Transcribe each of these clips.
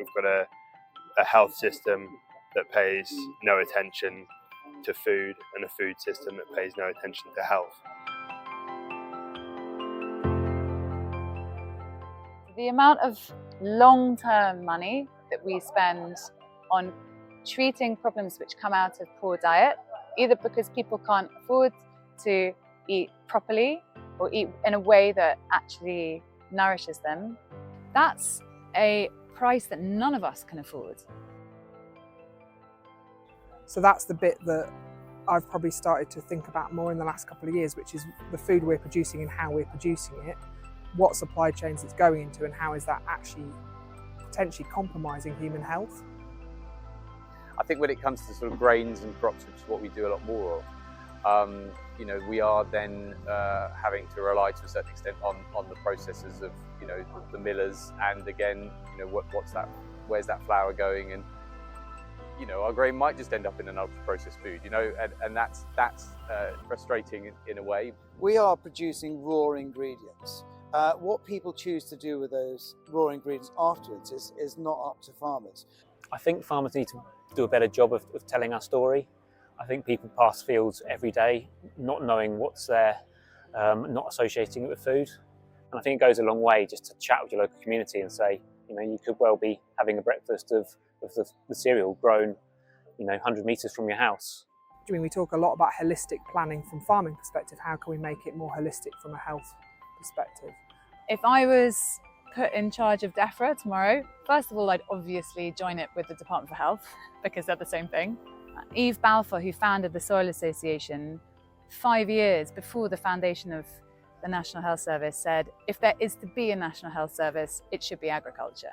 We've got a health system that pays no attention to food and a food system that pays no attention to health. The amount of long-term money that we spend on treating problems which come out of poor diet, either because people can't afford to eat properly or eat in a way that actually nourishes them, that's a price that none of us can afford. So that's the bit that I've probably started to think about more in the last couple of years, which is the food we're producing and how we're producing it, what supply chains it's going into, and how is that actually potentially compromising human health. I think when it comes to sort of grains and crops, which is what we do a lot more of, we are then having to rely to a certain extent on the processes of, the millers, and again, where's that flour going, and our grain might just end up in an ultra-processed food, and that's frustrating in a way. We are producing raw ingredients. What people choose to do with those raw ingredients afterwards is not up to farmers. I think farmers need to do a better job of telling our story. I think people pass fields every day not knowing what's there, not associating it with food. And I think it goes a long way just to chat with your local community and say, you could well be having a breakfast of the cereal grown, 100 metres from your house. I mean, we talk a lot about holistic planning from farming perspective. How can we make it more holistic from a health perspective? If I was put in charge of DEFRA tomorrow, first of all, I'd obviously join it with the Department for Health because they're the same thing. Eve Balfour, who founded the Soil Association 5 years before the foundation of the National Health Service, said if there is to be a National Health Service, it should be agriculture.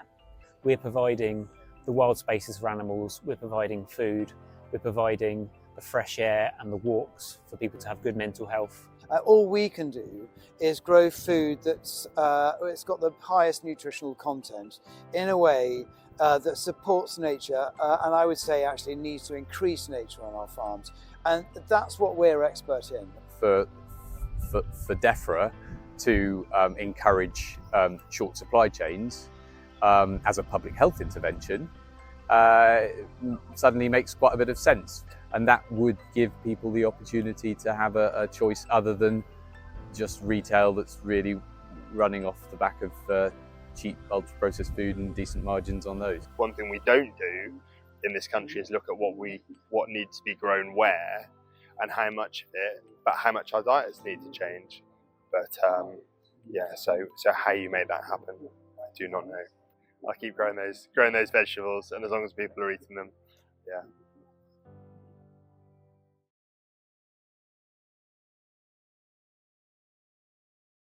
We're providing the wild spaces for animals, we're providing food, we're providing the fresh air and the walks for people to have good mental health. All we can do is grow food that's it's got the highest nutritional content in a way that supports nature, and I would say actually needs to increase nature on our farms, and that's what we're expert in. For DEFRA to encourage short supply chains as a public health intervention suddenly makes quite a bit of sense, and that would give people the opportunity to have a choice other than just retail that's really running off the back of cheap ultra-processed food and decent margins on those. One thing we don't do in this country is look at what needs to be grown where and how much of it, but how much our diets need to change. But so how you make that happen, I do not know. I keep growing those vegetables, and as long as people are eating them, yeah.